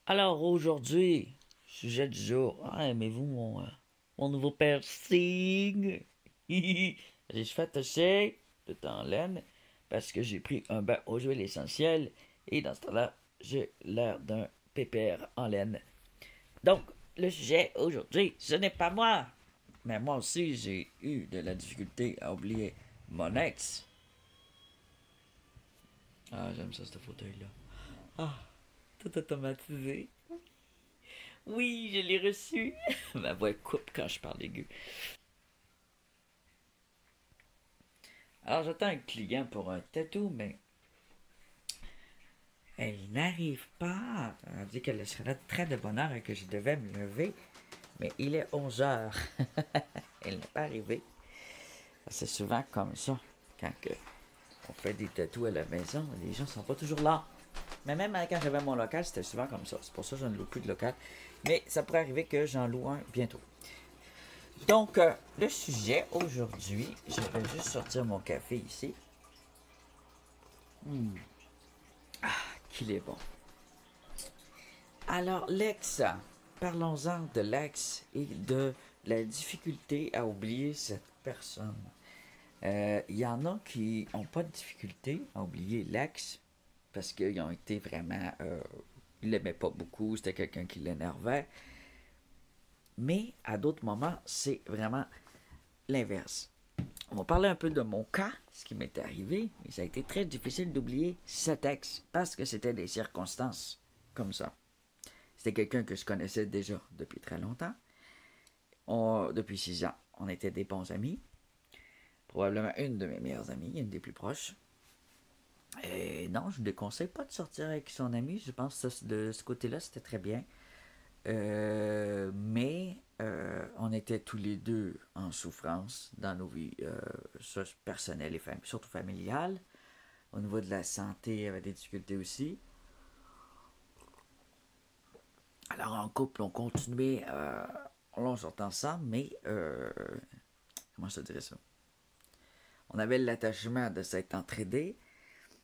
Alors aujourd'hui, sujet du jour. Ah, aimez-vous mon nouveau piercing? J'ai fait attacher tout en laine parce que j'ai pris un bain aux huiles essentielles et dans ce temps-là, j'ai l'air d'un pépère en laine. Donc, le sujet aujourd'hui, ce n'est pas moi. Mais moi aussi, j'ai eu de la difficulté à oublier mon ex. Ah, j'aime ça, ce fauteuil-là. Ah, tout automatisé. Oui, je l'ai reçu. Ma voix coupe quand je parle aigu. Alors j'attends un client pour un tatou, mais elle n'arrive pas. Elle dit qu'elle serait très de bonne heure et que je devais me lever. Mais il est 11 heures. Elle n'est pas arrivée. C'est souvent comme ça. Quand on fait des tatous à la maison, les gens sont pas toujours là. Mais même quand j'avais mon local, c'était souvent comme ça. C'est pour ça que je ne loue plus de local. Mais ça pourrait arriver que j'en loue un bientôt. Donc, le sujet aujourd'hui, je vais juste sortir mon café ici. Qu'il est bon. Alors, l'ex, parlons-en de l'ex et de la difficulté à oublier cette personne. Il y en a qui n'ont pas de difficulté à oublier l'ex parce qu'ils ont été vraiment. Ils l'aimaient pas beaucoup, c'était quelqu'un qui l'énervait. Mais à d'autres moments, c'est vraiment l'inverse. On va parler un peu de mon cas, ce qui m'est arrivé, mais ça a été très difficile d'oublier cet ex parce que c'était des circonstances comme ça. C'était quelqu'un que je connaissais déjà depuis très longtemps. Depuis 6 ans, on était des bons amis. Probablement une de mes meilleures amies, une des plus proches. Et non, je ne déconseille pas de sortir avec son ami. Je pense que de ce côté-là, c'était très bien. Mais on était tous les deux en souffrance dans nos vies personnelles et surtout familiales. Au niveau de la santé, il y avait des difficultés aussi. Alors en couple, on continuait, on sortait ensemble, mais comment je te dirais ça? On avait l'attachement de s'être entraidé,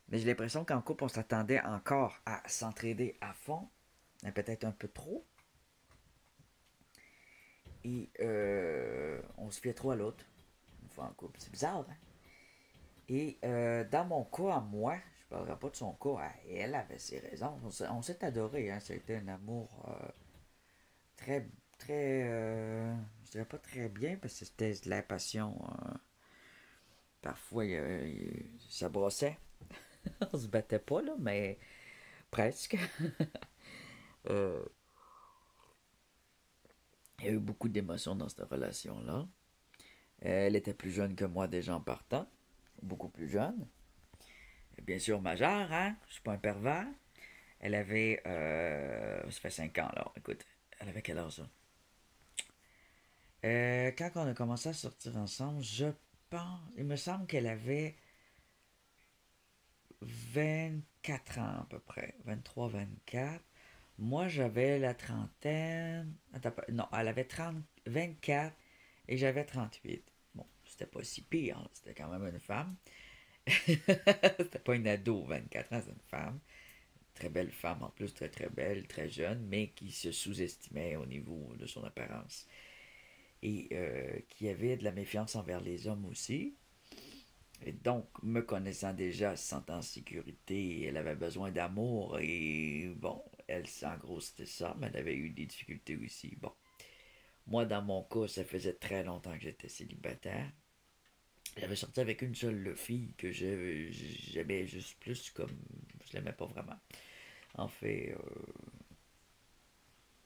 mais j'ai l'impression qu'en couple, on s'attendait encore à s'entraider à fond, mais peut-être un peu trop. Et on se fiait trop à l'autre, une fois en couple. C'est bizarre, hein? Et dans mon cas, à moi, je ne parlerai pas de son cas, elle avait ses raisons. On s'est adoré, hein? C'était un amour très, très, je dirais pas très bien, parce que c'était de la passion. Parfois, ça brossait. On se battait pas, là, mais presque. Euh, il y a eu beaucoup d'émotions dans cette relation-là. Elle était plus jeune que moi déjà en partant. Beaucoup plus jeune. Et bien sûr, majeure, hein? Je suis pas un pervers. Elle avait. Ça fait 5 ans, alors. Écoute, elle avait quel âge, ça? Quand on a commencé à sortir ensemble, je pense. Il me semble qu'elle avait 24 ans à peu près. 23, 24. Moi, j'avais la trentaine. Attends, non, elle avait 24 et j'avais 38. Bon, c'était pas si pire, hein. C'était quand même une femme. C'était pas une ado, 24 ans, c'est une femme. Très belle femme en plus, très très belle, très jeune, mais qui se sous-estimait au niveau de son apparence. Et qui avait de la méfiance envers les hommes aussi. Et donc, me connaissant déjà, se sentant en sécurité, elle avait besoin d'amour. Et bon, elle, en gros, c'était ça, mais elle avait eu des difficultés aussi. Bon, moi, dans mon cas, ça faisait très longtemps que j'étais célibataire. J'avais sorti avec une seule fille que j'aimais juste plus comme. Je l'aimais pas vraiment. En fait,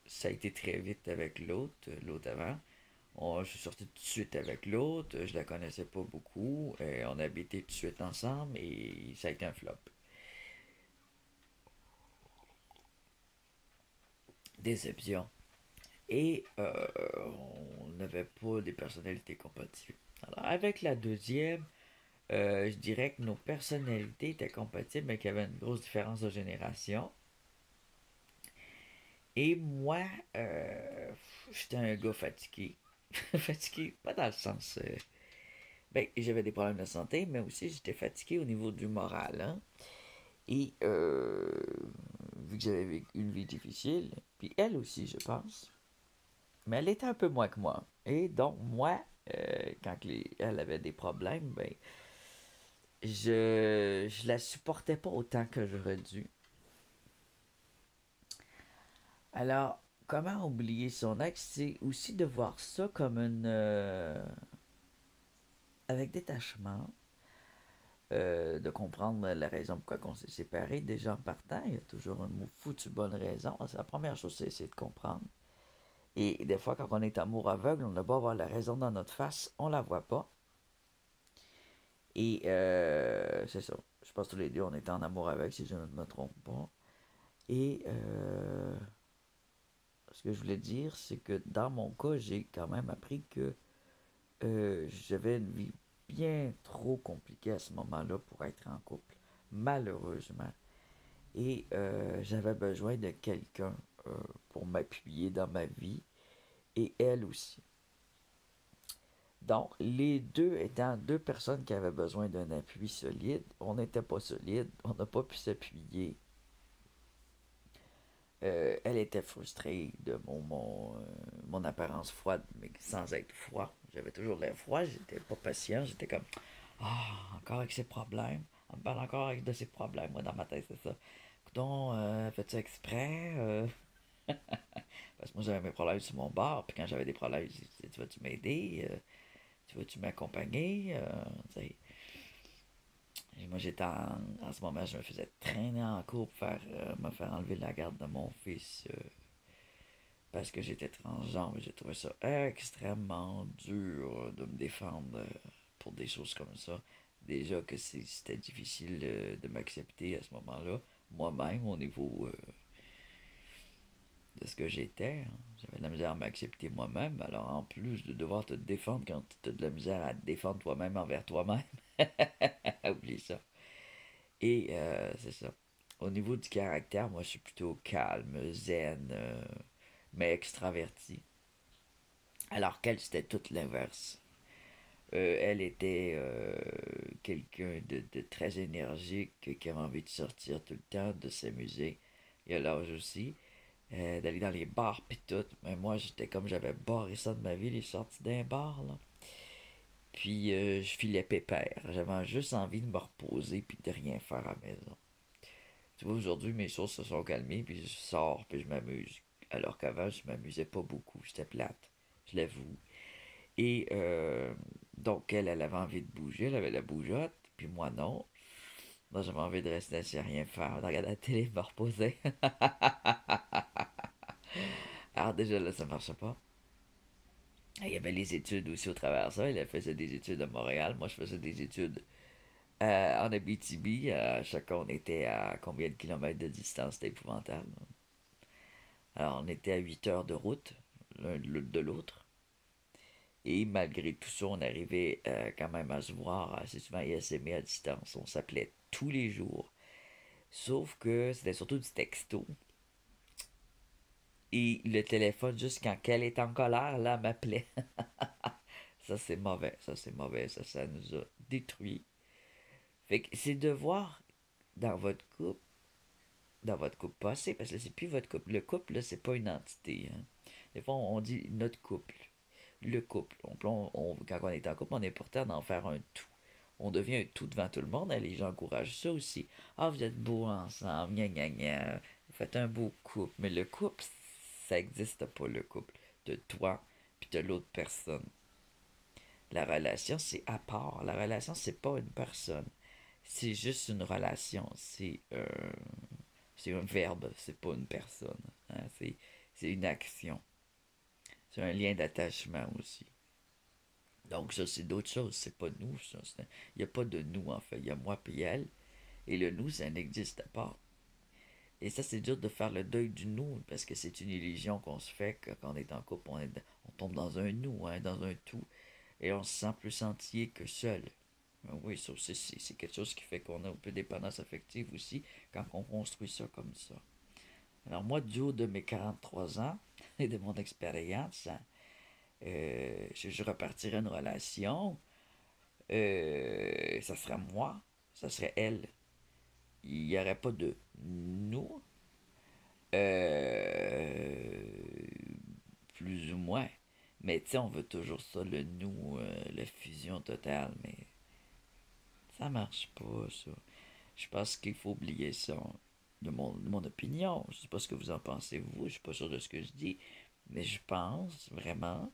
ça a été très vite avec l'autre avant. Je suis sorti tout de suite avec l'autre, je la connaissais pas beaucoup, et on a habité tout de suite ensemble et ça a été un flop. Déception. Et on n'avait pas des personnalités compatibles. Alors avec la deuxième, je dirais que nos personnalités étaient compatibles, mais qu'il y avait une grosse différence de génération. Et moi, j'étais un gars fatigué. Fatigué, pas dans le sens. Ben, j'avais des problèmes de santé, mais aussi j'étais fatigué au niveau du moral, hein. Et vu que j'avais vécu une vie difficile, puis elle aussi, je pense. Mais elle était un peu moins que moi. Et donc, moi, quand elle avait des problèmes, ben, je la supportais pas autant que j'aurais dû. Alors, comment oublier son ex, c'est aussi de voir ça comme une... avec détachement, de comprendre la raison pourquoi on s'est séparés. Déjà en partant, il y a toujours une foutue bonne raison. C'est la première chose, c'est essayer de comprendre. Et des fois, quand on est amour aveugle, on ne va pas avoir la raison dans notre face, on la voit pas. Et c'est ça. Je pense que tous les deux, on était en amour aveugle, si je ne me trompe pas. Et ce que je voulais dire, c'est que dans mon cas, j'ai quand même appris que j'avais une vie bien trop compliquée à ce moment-là pour être en couple, malheureusement. Et j'avais besoin de quelqu'un pour m'appuyer dans ma vie, et elle aussi. Donc, les deux étant deux personnes qui avaient besoin d'un appui solide, on n'était pas solide, on n'a pas pu s'appuyer. Elle était frustrée de mon apparence froide, mais sans être froid. J'avais toujours l'air froid, j'étais pas patient, j'étais comme encore avec ses problèmes. On me parle encore de ses problèmes, moi dans ma tête, c'est ça. Coudon, fais-tu exprès? Parce que moi j'avais mes problèmes sur mon bord, puis quand j'avais des problèmes, je disais, tu vas-tu m'aider? Tu vas-tu m'accompagner? Moi j'étais en ce moment, je me faisais traîner en cours pour me faire enlever la garde de mon fils. Parce que j'étais transgenre, j'ai trouvé ça extrêmement dur de me défendre pour des choses comme ça. Déjà que c'était difficile de m'accepter à ce moment-là, moi-même, au niveau de ce que j'étais. Hein. J'avais de la misère à m'accepter moi-même, alors en plus de devoir te défendre quand tu as de la misère à te défendre toi-même envers toi-même, oublie ça. Et c'est ça. Au niveau du caractère, moi je suis plutôt calme, zen, mais extraverti. Alors qu'elle, c'était tout l'inverse. Elle était quelqu'un de très énergique, qui avait envie de sortir tout le temps, de s'amuser. Il y a l'âge aussi, d'aller dans les bars pis tout. Mais moi, j'étais comme j'avais barré ça de ma vie, les sorties d'un bar, là. Puis je filais pépère. J'avais juste envie de me reposer puis de rien faire à la maison. Tu vois, aujourd'hui, mes choses se sont calmées, puis je sors, puis je m'amuse. Alors qu'avant, je m'amusais pas beaucoup. J'étais plate, je l'avoue. Et donc, elle avait envie de bouger, elle avait la bougeotte, puis moi non. Moi, j'avais envie de rester assis à rien faire, de regarder la télé, de me reposer. Alors déjà là, ça marchait pas. Il y avait les études aussi au travers de ça. Elle faisait des études à Montréal. Moi, je faisais des études en Abitibi. Chacun, on était à combien de kilomètres de distance? C'était épouvantable. Alors, on était à 8 heures de route, l'un de l'autre. Et malgré tout ça, on arrivait quand même à se voir assez souvent et à s'aimer à distance. On s'appelait tous les jours. Sauf que c'était surtout du texto. Et le téléphone, juste quand elle est en colère, là, elle m'appelait. Ça, c'est mauvais. Ça, c'est mauvais. Ça nous a détruits. Fait que c'est de voir dans dans votre couple passé, parce que c'est plus votre couple. Le couple, là, c'est pas une entité. Hein. Des fois, on dit notre couple. Le couple. Quand on est en couple, on est porteur d'en faire un tout. On devient un tout devant tout le monde. Et les gens encouragent ça aussi. Ah, vous êtes beaux ensemble, gna gna gna. Vous faites un beau couple. Mais le couple, ça n'existe pas, le couple. De toi, puis de l'autre personne. La relation, c'est à part. La relation, c'est pas une personne. C'est juste une relation. C'est un verbe, c'est pas une personne. Hein. C'est une action. C'est un lien d'attachement aussi. Donc ça, c'est d'autres choses. C'est pas nous, ça. Il n'y a pas de nous, en fait. Il y a moi puis elle. Et le nous, ça n'existe pas. Et ça, c'est dur de faire le deuil du nous, parce que c'est une illusion qu'on se fait que quand on est en couple, on tombe dans un nous, hein, dans un tout. Et on se sent plus entier que seul. Oui, ça aussi, c'est quelque chose qui fait qu'on a un peu de dépendance affective aussi quand on construit ça comme ça. Alors moi, du haut de mes 43 ans et de mon expérience, je repartirais une relation, ça serait moi, ça serait elle. Il n'y aurait pas de nous, Euh, Plus ou moins. Mais tu sais, on veut toujours ça, le nous, la fusion totale, mais ça marche pas, ça. Je pense qu'il faut oublier ça. De mon opinion. Je sais pas ce que vous en pensez, vous. Je suis pas sûr de ce que je dis. Mais je pense vraiment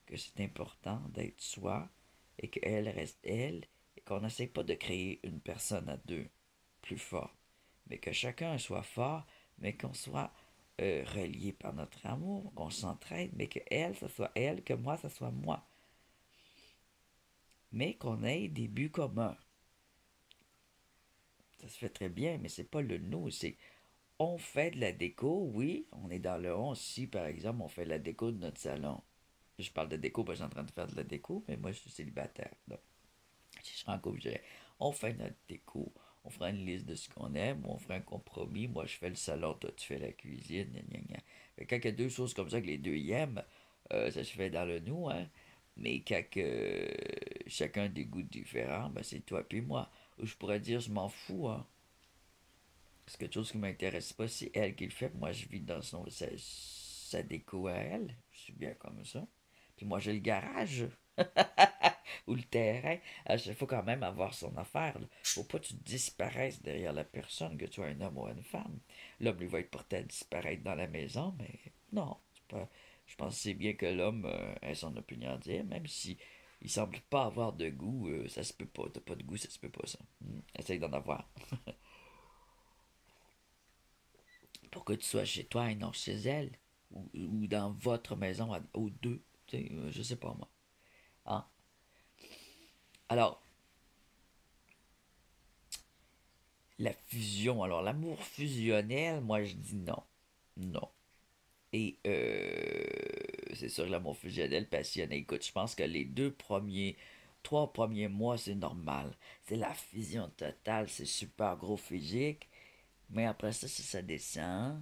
que c'est important d'être soi et qu'elle reste elle et qu'on n'essaie pas de créer une personne à deux plus fort. Mais que chacun soit fort, mais qu'on soit relié par notre amour, qu'on s'entraide, mais que elle, ça soit elle, que moi, ça soit moi. Mais qu'on ait des buts communs. Ça se fait très bien, mais c'est pas le nous, c'est on fait de la déco, oui, on est dans le on si par exemple on fait la déco de notre salon. Je parle de déco parce que je suis en train de faire de la déco, mais moi je suis célibataire. Donc, si je serais en couple, je dirais on fait notre déco, on fera une liste de ce qu'on aime, on fera un compromis, moi je fais le salon, toi tu fais la cuisine, gna gna gna. Fait que quand il y a deux choses comme ça que les deux y aiment, ça se fait dans le nous, hein. Mais quand chacun a des goûts différents, ben c'est toi puis moi. Ou je pourrais dire je m'en fous, hein. C'est quelque chose qui m'intéresse pas, c'est elle qui le fait. Moi, je vis dans sa déco à elle. Je suis bien comme ça. Puis moi, j'ai le garage ou le terrain. Il faut quand même avoir son affaire. Là. Faut pas que tu disparaisses derrière la personne, que tu sois un homme ou une femme. L'homme, lui, va être porté à disparaître dans la maison, mais non. Pas... Je pense que c'est bien que l'homme ait son opinion à dire, même si il semble pas avoir de goût, ça se peut pas. T'as pas de goût, ça se peut pas, ça. Essaye d'en avoir. Pour que tu sois chez toi et non chez elle, ou dans votre maison aux deux, tu sais, je sais pas moi. Hein? Alors, la fusion, alors l'amour fusionnel, moi je dis non. Non. Et c'est sûr, l'amour fusionnel, passionné. Écoute, je pense que les 3 premiers mois, c'est normal. C'est la fusion totale, c'est super gros physique. Mais après ça descend.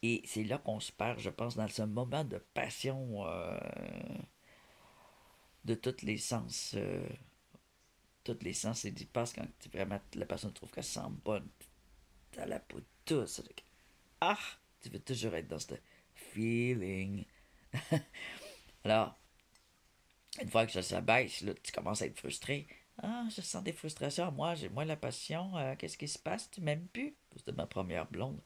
Et c'est là qu'on se perd, je pense, dans ce moment de passion de tous les sens. Tous les sens, c'est d'y passe quand vraiment la personne trouve qu'elle sent bonne. T'as la peau douce. Ah! Tu veux toujours être dans ce feeling. Alors, une fois que ça s'abaisse, là, tu commences à être frustré. Ah, je sens des frustrations. Moi, j'ai moins la passion. Qu'est-ce qui se passe? Tu m'aimes plus? C'était ma première blonde.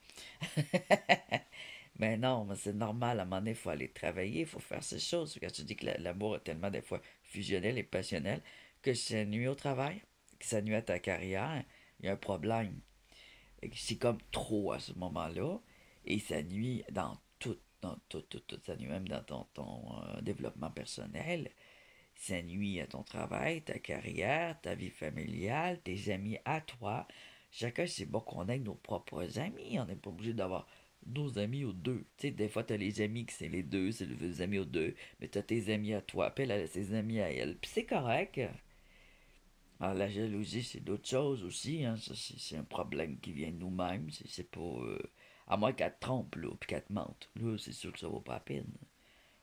Mais non, mais c'est normal. À un moment donné, il faut aller travailler, il faut faire ces choses. Quand tu dis que l'amour est tellement des fois fusionnel et passionnel que ça nuit au travail, que ça nuit à ta carrière, il y a un problème. C'est comme trop à ce moment-là et ça nuit dans tout. Ça nuit même dans ton développement personnel. Ça nuit à ton travail, ta carrière, ta vie familiale, tes amis à toi. Chacun, c'est bon qu'on ait nos propres amis. On n'est pas obligé d'avoir nos amis aux deux. Tu sais, des fois, t'as les amis qui c'est les deux, c'est les amis aux deux, mais t'as tes amis à toi, puis elle a ses amis à elle. Puis c'est correct. Alors, la jalousie, c'est d'autres choses aussi. Hein. Ça, c'est un problème qui vient de nous-mêmes. C'est pas. À moins qu'elle te trompe, là, puis qu'elle te mente. Là, c'est sûr que ça vaut pas la peine.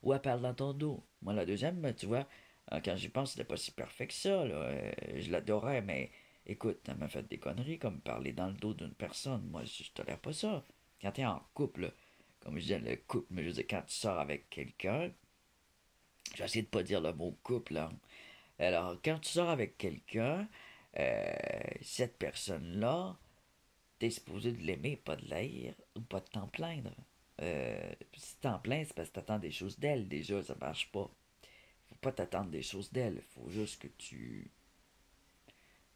Ou elle parle dans ton dos. Moi, la deuxième, ben, tu vois, quand j'y pense, c'était pas si parfait que ça, là. Je l'adorais, mais écoute, elle m'a fait des conneries, comme parler dans le dos d'une personne. Moi, je tolère pas ça. Quand t'es en couple, là, comme je disais, le couple, mais je veux dire, quand tu sors avec quelqu'un, je vais essayer de pas dire le mot couple, là. Alors, quand tu sors avec quelqu'un, cette personne-là, t'es supposé de l'aimer, pas de l'haïr, ou pas de t'en plaindre. Si t'en plains, c'est parce que t'attends des choses d'elle. Déjà, ça marche pas. Faut pas t'attendre des choses d'elle. Faut juste que tu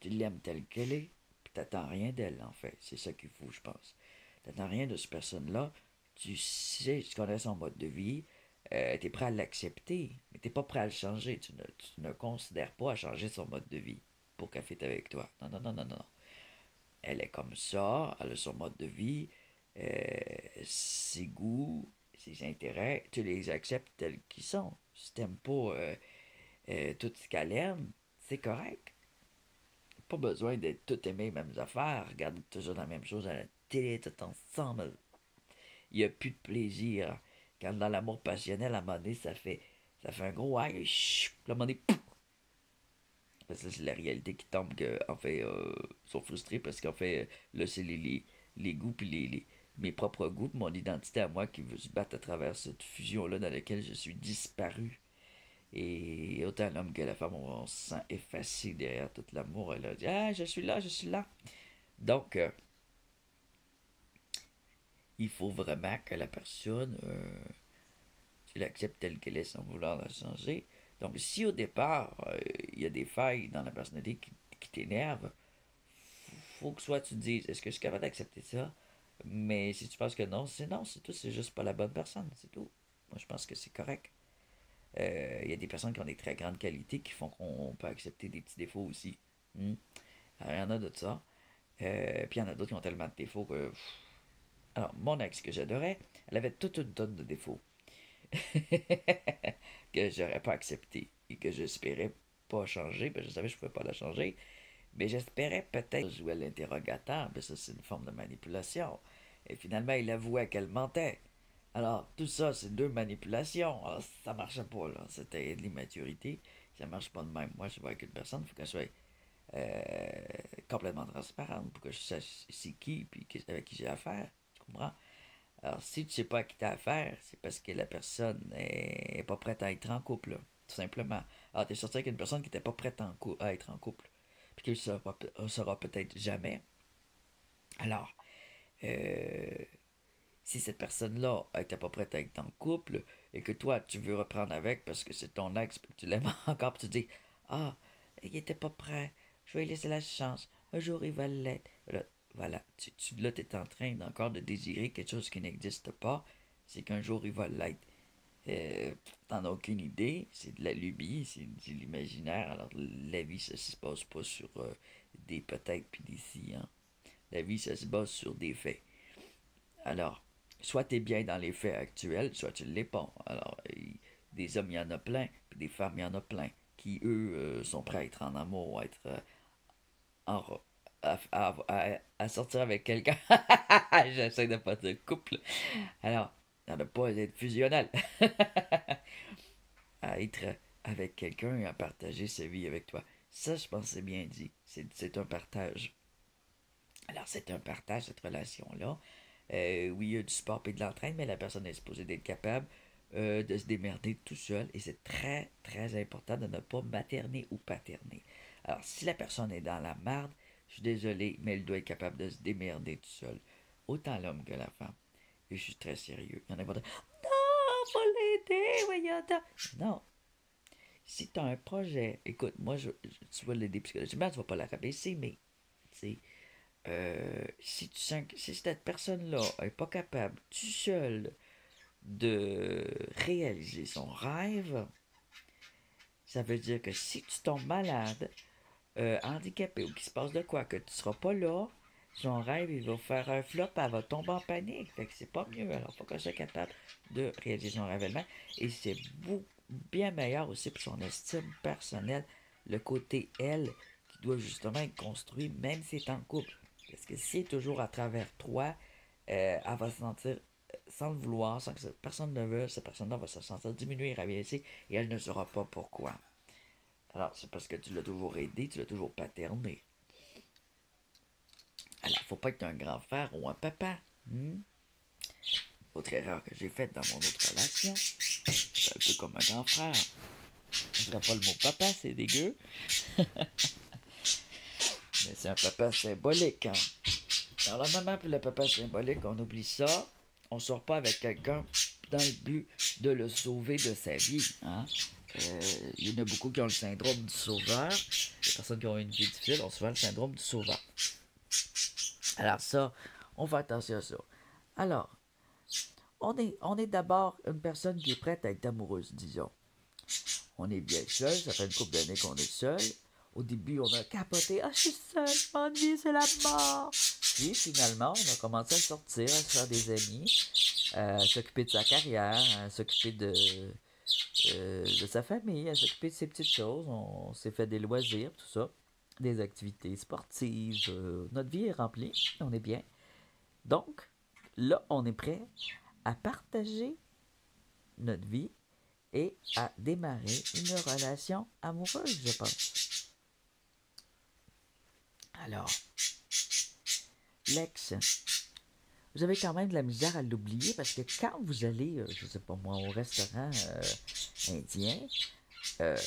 l'aimes telle qu'elle est. Puis t'attends rien d'elle, en fait. C'est ça qu'il faut, je pense. T'attends rien de cette personne-là. Tu sais, tu connais son mode de vie. T'es prêt à l'accepter. Mais t'es pas prêt à le changer. Tu ne considères pas à changer son mode de vie pour qu'elle fête avec toi. Non, non, non, non, non. Elle est comme ça. Elle a son mode de vie. Ses goûts, ses intérêts, tu les acceptes tels qu'ils sont. Si t'aimes pas tout ce qu'elle aime, c'est correct. Pas besoin d'être tout aimé les mêmes affaires. Regarde toujours la même chose à la télé, tout ensemble. Il n'y a plus de plaisir. Quand dans l'amour passionnel, à un moment donné, ça fait un gros aïe, puis à un moment donné, pouf! Parce que c'est la réalité qui tombe que, en fait, ils sont frustrés parce qu'en fait, là, c'est les goûts puis mes propres goûts, mon identité à moi qui veut se battre à travers cette fusion-là dans laquelle je suis disparu. Et autant l'homme que la femme, on se sent effacé derrière tout l'amour. Elle a dit ah, je suis là, je suis là. Donc, il faut vraiment que la personne, tu l'acceptes telle qu'elle est sans vouloir la changer. Donc, si au départ, il y a des failles dans la personnalité qui t'énervent, faut que soit tu te dises est-ce que je suis capable d'accepter ça? Mais si tu penses que non, c'est tout, c'est juste pas la bonne personne, c'est tout. Moi, je pense que c'est correct. Il y a des personnes qui ont des très grandes qualités qui font qu'on peut accepter des petits défauts aussi. Hmm. Alors, il y en a de ça. Puis il y en a d'autres qui ont tellement de défauts que. Alors, mon ex que j'adorais, elle avait toute une tonne de défauts que j'aurais pas accepté et que j'espérais pas changer, parce que je savais que je pouvais pas la changer. Mais j'espérais peut-être jouer à l'interrogateur, mais ça c'est une forme de manipulation. Et finalement, il avouait qu'elle mentait. Alors, tout ça, c'est deux manipulations. Alors, ça marchait pas, là. C'était de l'immaturité. Ça marche pas de même. Moi, je vois avec une personne, il faut qu'elle soit complètement transparente pour que je sache c'est qui et avec qui j'ai affaire. Tu comprends? Alors, si tu sais pas à qui t'as affaire, c'est parce que la personne est pas prête à être en couple, là, tout simplement. Alors, t'es sorti avec une personne qui n'était pas prête à être en couple, puis qui ne sera peut-être jamais. Alors, euh, si cette personne-là n'était pas prête à être en couple, et que toi, tu veux reprendre avec parce que c'est ton ex, puis que tu l'aimes encore, puis tu dis ah, il était pas prêt, je vais lui laisser la chance, un jour il va l'être. Là, voilà, là, tu es en train encore de désirer quelque chose qui n'existe pas, c'est qu'un jour il va l'être. T'en as aucune idée, c'est de la lubie, c'est de l'imaginaire. Alors, la vie, ça se base pas sur des peut-être puis des si, hein. La vie, ça se base sur des faits. Alors, soit tu es bien dans les faits actuels, soit tu ne l'es pas. Alors, des hommes, il y en a plein, puis des femmes, il y en a plein, qui, eux, sont prêts à être en amour, à être en, à sortir avec quelqu'un. J'essaie de pas de couple. Alors, il n'y en a pas à être fusionnel. À être avec quelqu'un et à partager sa vie avec toi. Ça, je pense que c'est bien dit. C'est un partage. Alors, c'est un partage, cette relation-là. Oui, il y a du sport et de l'entraîne, mais la personne est supposée d'être capable de se démerder tout seul. Et c'est très, très important de ne pas materner ou paterner. Alors, si la personne est dans la marde, je suis désolé, mais elle doit être capable de se démerder tout seul. Autant l'homme que la femme. Et je suis très sérieux. Il y en a pas de non, faut l'aider, voyons donc. Non. Si tu as un projet, écoute, moi, tu vas l'aider psychologiquement, tu vas pas la rabaisser, mais, tu sais, si tu sens que si cette personne-là n'est pas capable tout seul de réaliser son rêve, ça veut dire que si tu tombes malade, handicapé ou qu'il se passe de quoi, que tu ne seras pas là, son rêve, il va faire un flop, elle va tomber en panique. Fait que c'est pas mieux. Alors, il faut qu'elle soit capable de réaliser son rêve elle-même. Et c'est bien meilleur aussi pour son estime personnelle, le côté elle, qui doit justement être construit, même si c'est en couple. Parce que si c'est toujours à travers toi, elle va se sentir sans le vouloir, sans que personne ne veut, cette personne-là va se sentir diminuer, rabaisser, et elle ne saura pas pourquoi. Alors, c'est parce que tu l'as toujours aidé, tu l'as toujours paterné. Alors, faut pas être un grand frère ou un papa. Autre erreur que j'ai faite dans mon autre relation, c'est un peu comme un grand frère. Je dirais pas le mot papa, c'est dégueu. Mais c'est un papa symbolique, hein. Dans le moment pour le papa symbolique, on oublie ça. On sort pas avec quelqu'un dans le but de le sauver de sa vie, hein. Il y en a beaucoup qui ont le syndrome du sauveur. Les personnes qui ont une vie difficile ont souvent le syndrome du sauveur. Alors ça, on fait attention à ça. Alors, on est d'abord une personne qui est prête à être amoureuse, disons. On est bien seul, ça fait une couple d'années qu'on est seul. Au début, on a capoté. Ah, je suis seule, je m'ennuie, c'est la mort. Puis finalement, on a commencé à sortir, à se faire des amis, à s'occuper de sa carrière, à s'occuper de sa famille, à s'occuper de ses petites choses. On s'est fait des loisirs, tout ça, des activités sportives. Notre vie est remplie, on est bien. Donc, là, on est prêt à partager notre vie et à démarrer une relation amoureuse, je pense. Alors, l'ex, vous avez quand même de la misère à l'oublier parce que quand vous allez, je sais pas moi, au restaurant indien, euh,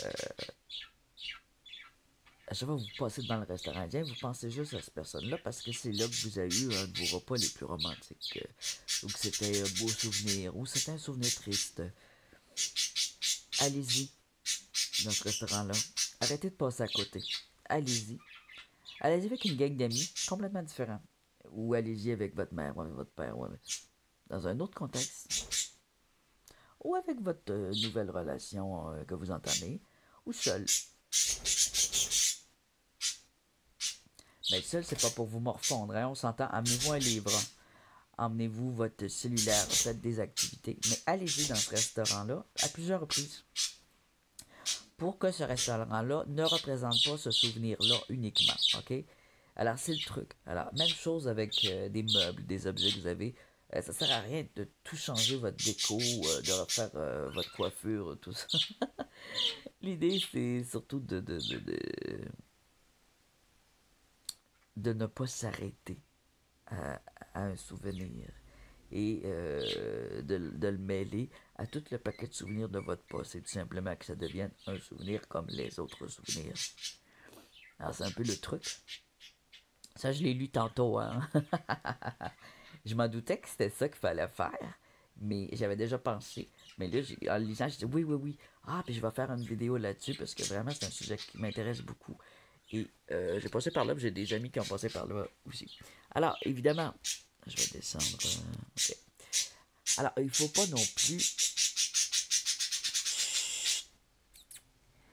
à chaque fois que vous passez devant le restaurant indien, vous pensez juste à cette personne-là parce que c'est là que vous avez eu un de vos repas les plus romantiques, ou que c'était un beau souvenir, ou c'était un souvenir triste. Allez-y dans ce restaurant-là. Arrêtez de passer à côté. Allez-y. Allez-y avec une gang d'amis complètement différents. Ou allez-y avec votre mère ou avec votre père, ou avec... dans un autre contexte. Ou avec votre nouvelle relation que vous entamez, ou seul. Mais seul, c'est pas pour vous morfondre, hein? On s'entend. Amenez-vous un livre. Emmenez-vous votre cellulaire, faites des activités. Mais allez-y dans ce restaurant-là à plusieurs reprises. Pour que ce restaurant-là ne représente pas ce souvenir-là uniquement. OK? Alors, c'est le truc. Alors, même chose avec des meubles, des objets que vous avez. Ça sert à rien de tout changer votre déco, de refaire votre coiffure, tout ça. L'idée, c'est surtout de ne pas s'arrêter à un souvenir et de le mêler à tout le paquet de souvenirs de votre passé, tout simplement que ça devienne un souvenir comme les autres souvenirs. Alors, c'est un peu le truc. Ça, je l'ai lu tantôt, hein. Je m'en doutais que c'était ça qu'il fallait faire, mais j'avais déjà pensé. Mais là, en le lisant, j'ai dit oui, oui, oui. Ah, puis je vais faire une vidéo là-dessus parce que vraiment, c'est un sujet qui m'intéresse beaucoup. Et j'ai passé par là, puis j'ai des amis qui ont passé par là aussi. Alors, évidemment, je vais descendre. Ok. Alors, il faut pas non plus.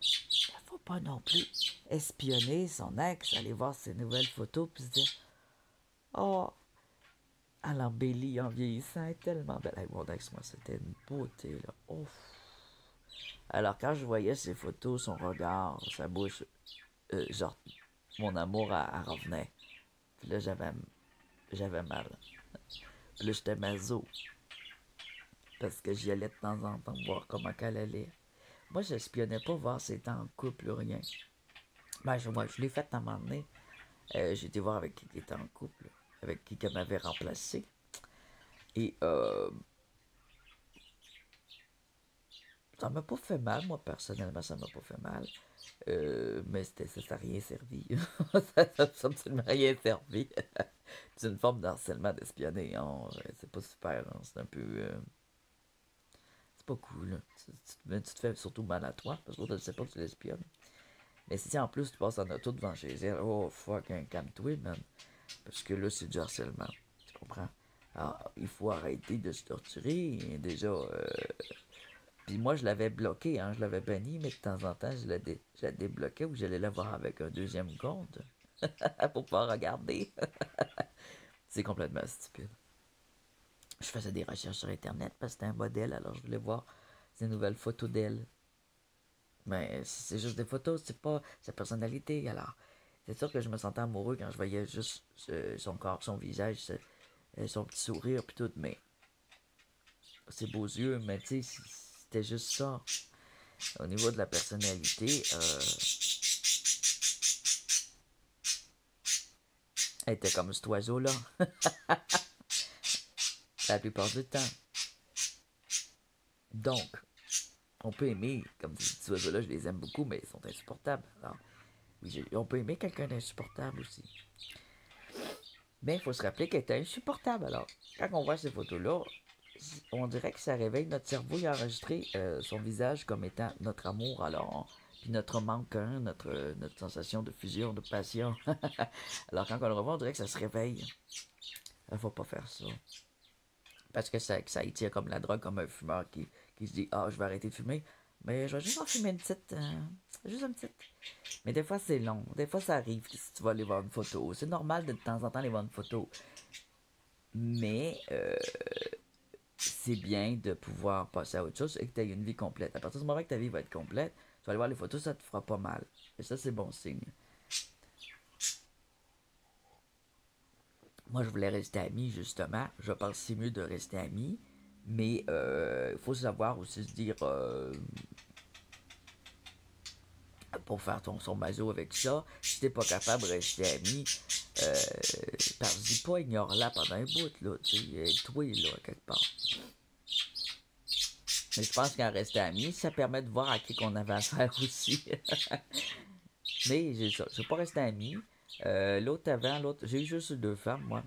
Il faut pas non plus espionner son ex, aller voir ses nouvelles photos, puis se dire oh, elle embellit en vieillissant, elle est tellement belle. Hey, mon ex, moi, c'était une beauté, là. Ouf. Alors, quand je voyais ses photos, son regard, sa bouche, genre, mon amour, elle revenait. Puis là, j'avais mal. Puis là, j'étais maso. Parce que j'y allais de temps en temps voir comment elle allait. Moi, je n'espionnais pas voir si elle était en couple ou rien. Ben, je l'ai fait à un moment donné. J'ai été voir avec qui était en couple, avec qui elle m'avait remplacé. Et ça m'a pas fait mal, moi, personnellement, ça m'a pas fait mal. Mais ça n'a rien servi. Ça n'a absolument rien servi. C'est une forme d'harcèlement d'espionner. Hein. C'est pas super. Hein. C'est un peu. C'est pas cool. Tu te fais surtout mal à toi, parce que l'autre ne sait pas que tu l'espionnes. Mais si en plus tu passes en auto devant chez elle, oh fuck, un calme-toi, man. Parce que là, c'est du harcèlement. Tu comprends? Alors, il faut arrêter de se torturer. Déjà, puis moi, je l'avais bloqué, hein, je l'avais banni, mais de temps en temps, je la débloquais ou j'allais la voir avec un deuxième compte pour pouvoir regarder. C'est complètement stupide. Je faisais des recherches sur Internet parce que c'était un modèle, alors je voulais voir ses nouvelles photos d'elle. Mais c'est juste des photos, c'est pas sa personnalité. Alors, c'est sûr que je me sentais amoureux quand je voyais juste son corps, son visage, son petit sourire, puis tout, mais ses beaux yeux, mais tu sais, c'était juste ça. Au niveau de la personnalité, elle était comme cet oiseau-là, la plupart du temps. Donc, on peut aimer, comme ces petits oiseaux-là, je les aime beaucoup, mais ils sont insupportables. Alors, oui, on peut aimer quelqu'un d'insupportable aussi. Mais il faut se rappeler qu'elle était insupportable. Alors, quand on voit ces photos-là, on dirait que ça réveille notre cerveau et enregistrer son visage comme étant notre amour. Alors, puis notre manque, hein, notre sensation de fusion, de passion. Alors, quand on le revoit, on dirait que ça se réveille. Il ne faut pas faire ça. Parce que ça y tient comme la drogue, comme un fumeur qui se dit ah, je vais arrêter de fumer. Mais je vais juste en fumer une petite. Juste une petite. Mais des fois, c'est long. Des fois, ça arrive si tu vas aller voir une photo. C'est normal de temps en temps aller voir une photo. Mais c'est bien de pouvoir passer à autre chose et que tu aies une vie complète. À partir du moment que ta vie va être complète, tu vas aller voir les photos, ça te fera pas mal. Et ça, c'est bon signe. Moi, je voulais rester ami, justement. Je pense que c'est mieux de rester ami. Mais il faut savoir aussi se dire pour faire son maso avec ça. Si t'es pas capable de rester ami, parle-y pas, ignore-la pendant un bout, là, tu sais, toi, là, quelque part. Mais je pense qu'en rester ami, ça permet de voir à qui qu'on avait affaire aussi. Mais j'ai ça, je vais pas rester ami. L'autre, j'ai eu juste 2 femmes, moi.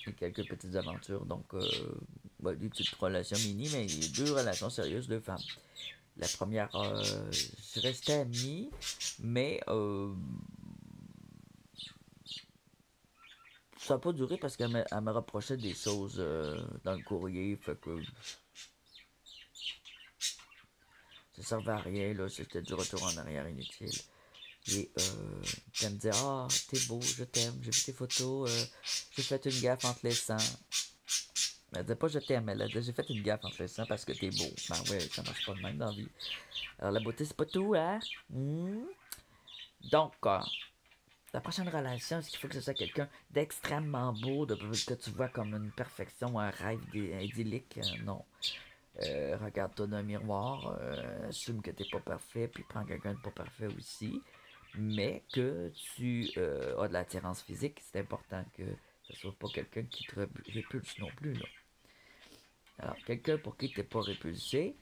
Et quelques petites aventures, donc des petites relations mini, mais 2 relations sérieuses, 2 femmes. La première, je restais ami, mais ça n'a pas duré parce qu'elle me reprochait des choses dans le courrier, fait que ça servait à rien, là, c'était du retour en arrière inutile. Et elle me disait, ah, t'es beau, je t'aime, j'ai vu tes photos, j'ai fait une gaffe en te laissant. Elle disait pas je t'aime, elle disait j'ai fait une gaffe en te laissant parce que t'es beau. Ben ouais, ça marche pas de même dans la vie. Alors la beauté, c'est pas tout, hein? Donc, la prochaine relation, est-ce qu'il faut que ce soit quelqu'un d'extrêmement beau, que tu vois comme une perfection, un rêve idyllique? Non. Regarde-toi dans un miroir, assume que t'es pas parfait, puis prends quelqu'un de pas parfait aussi. Mais que tu as de l'attirance physique, c'est important que ce soit pas quelqu'un qui te répulse non plus, là. Alors, quelqu'un pour qui t'es pas répulsé,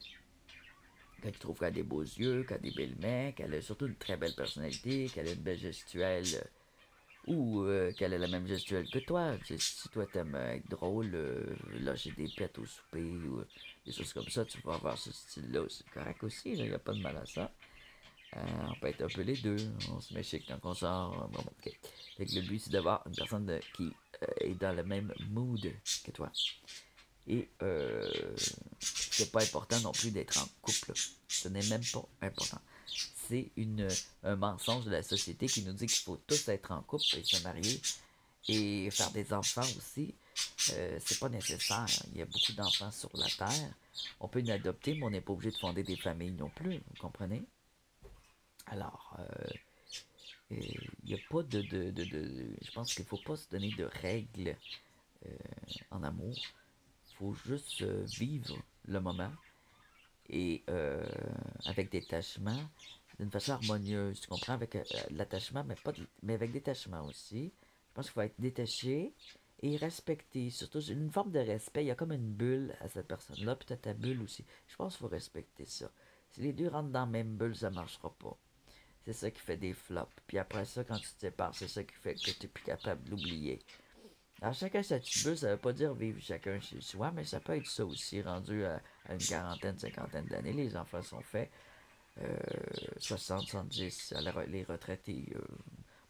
quand tu trouves qu'elle a des beaux yeux, qu'elle a des belles mains, qu'elle a surtout une très belle personnalité, qu'elle a une belle gestuelle, ou qu'elle a la même gestuelle que toi. Si toi t'aimes être drôle, lâcher des pets au souper, ou des choses comme ça, tu vas avoir ce style-là. C'est correct aussi, il n'y a pas de mal à ça. On peut être un peu les deux, on se met chic quand on sort. Bon, ok. Fait que le but, c'est d'avoir une personne qui est dans le même mood que toi. Et c'est pas important non plus d'être en couple. Ce n'est même pas important. C'est un mensonge de la société qui nous dit qu'il faut tous être en couple et se marier et faire des enfants aussi. C'est pas nécessaire. Il y a beaucoup d'enfants sur la Terre. On peut les adopter, mais on n'est pas obligé de fonder des familles non plus. Vous comprenez? Alors, il n'y a pas je pense qu'il ne faut pas se donner de règles en amour. Il faut juste vivre le moment et avec détachement, d'une façon harmonieuse. Tu comprends? Avec l'attachement, mais avec détachement aussi. Je pense qu'il faut être détaché et respecter. Surtout, une forme de respect. Il y a comme une bulle à cette personne-là, puis tu as ta bulle aussi. Je pense qu'il faut respecter ça. Si les deux rentrent dans la même bulle, ça ne marchera pas. C'est ça qui fait des flops. Puis après ça, quand tu te sépares, c'est ça qui fait que tu n'es plus capable de l'oublier. Alors, chacun sa petite bulle, ça veut pas dire vivre chacun chez soi, mais ça peut être ça aussi, rendu à une quarantaine, cinquantaine d'années. Les enfants sont faits 60, 70, les retraités.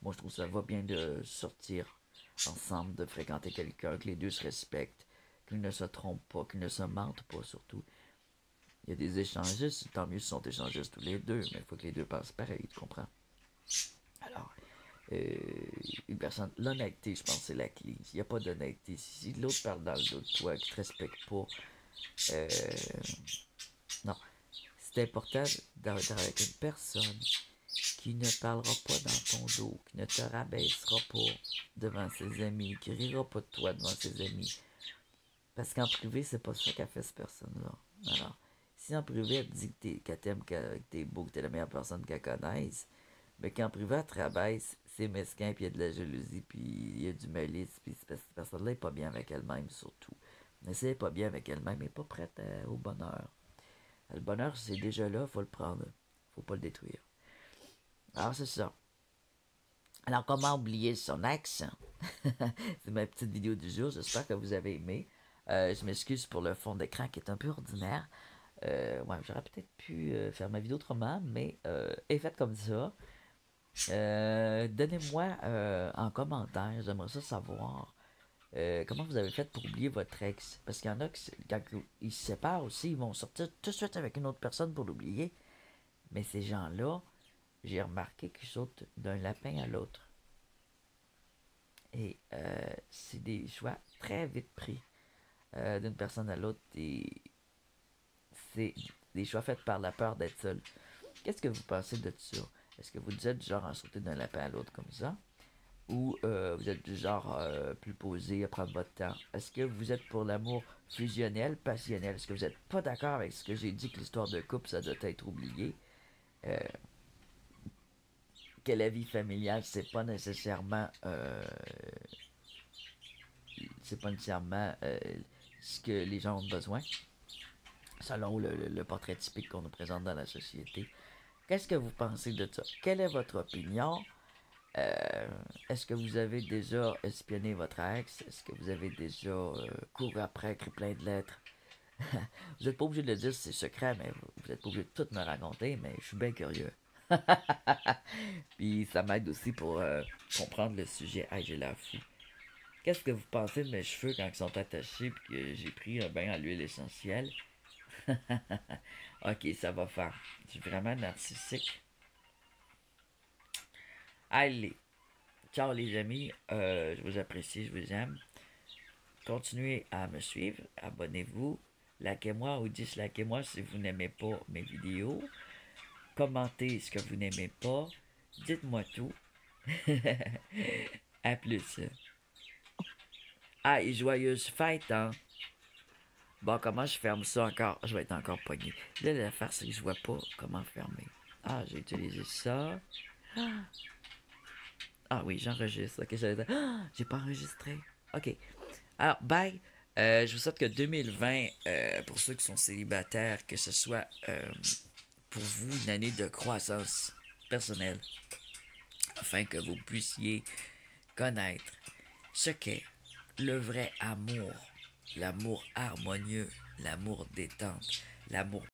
Moi, je trouve que ça va bien de sortir ensemble, de fréquenter quelqu'un, que les deux se respectent, qu'ils ne se trompent pas, qu'ils ne se mentent pas surtout. Il y a des échangistes, tant mieux s'ils sont échangistes tous les deux, mais il faut que les deux pensent pareil, tu comprends? Alors, une personne, l'honnêteté, je pense, c'est la clé. S'il n'y a pas d'honnêteté, si l'autre parle dans le dos de toi, qui te respecte pas, euh, non. C'est important d'être avec une personne qui ne parlera pas dans ton dos, qui ne te rabaissera pas devant ses amis, qui rira pas de toi devant ses amis. Parce qu'en privé, c'est pas ça qu'a fait cette personne-là. Alors, si en privé, elle te dit qu'elle t'aime, que t'es beau, que t'es la meilleure personne qu'elle connaisse, mais qu'en privé, elle te rabaisse, c'est mesquin, puis il y a de la jalousie, puis il y a du malice, puis cette personne-là n'est pas bien avec elle-même, surtout. Mais si elle n'est pas bien avec elle-même, elle n'est pas prête au bonheur. Le bonheur, c'est déjà là, il faut le prendre. Faut pas le détruire. Alors, c'est ça. Alors, comment oublier son ex? C'est ma petite vidéo du jour. J'espère que vous avez aimé. Je m'excuse pour le fond d'écran qui est un peu ordinaire. Ouais, j'aurais peut-être pu faire ma vidéo autrement, mais est faite comme ça. Donnez-moi en commentaire, j'aimerais ça savoir comment vous avez fait pour oublier votre ex. Parce qu'il y en a qui, quand ils se séparent aussi, ils vont sortir tout de suite avec une autre personne pour l'oublier. Mais ces gens-là, j'ai remarqué qu'ils sautent d'un lapin à l'autre. Et c'est des choix très vite pris d'une personne à l'autre. Et c'est des choix faits par la peur d'être seul. Qu'est-ce que vous pensez de ça? Est-ce que vous êtes du genre à sauter d'un lapin à l'autre comme ça? Ou vous êtes du genre plus posé à prendre votre temps? Est-ce que vous êtes pour l'amour fusionnel, passionnel? Est-ce que vous n'êtes pas d'accord avec ce que j'ai dit que l'histoire de couple, ça doit être oublié? Euh, que la vie familiale, c'est pas nécessairement ce que les gens ont besoin, selon le portrait typique qu'on nous présente dans la société. Qu'est-ce que vous pensez de ça? Quelle est votre opinion? Euh, Est-ce que vous avez déjà espionné votre ex? Est-ce que vous avez déjà couru après, écrit plein de lettres? Vous n'êtes pas obligé de le dire si c'est secret, mais vous n'êtes pas obligé de tout me raconter, mais je suis bien curieux. Puis ça m'aide aussi pour comprendre le sujet. Hey, j'ai la fou. Qu'est-ce que vous pensez de mes cheveux quand ils sont attachés puis que j'ai pris un bain à l'huile essentielle? Ok, ça va faire. Je suis vraiment narcissique. Allez, ciao les amis. Je vous apprécie, je vous aime. Continuez à me suivre. Abonnez-vous. Likez-moi ou dislikez-moi si vous n'aimez pas mes vidéos. Commentez ce que vous n'aimez pas. Dites-moi tout. À plus. Ah, et joyeuse fête, hein? Bon, comment je ferme ça encore? Je vais être encore pogné. Là, l'affaire, c'est que je vois pas comment fermer. Ah, j'ai utilisé ça. Ah oui, j'enregistre. Ok, j'allais dire. Ah, j'ai pas enregistré. Ok. Alors, bye. Je vous souhaite que 2020, pour ceux qui sont célibataires, que ce soit pour vous une année de croissance personnelle, afin que vous puissiez connaître ce qu'est le vrai amour, l'amour harmonieux, l'amour détente, l'amour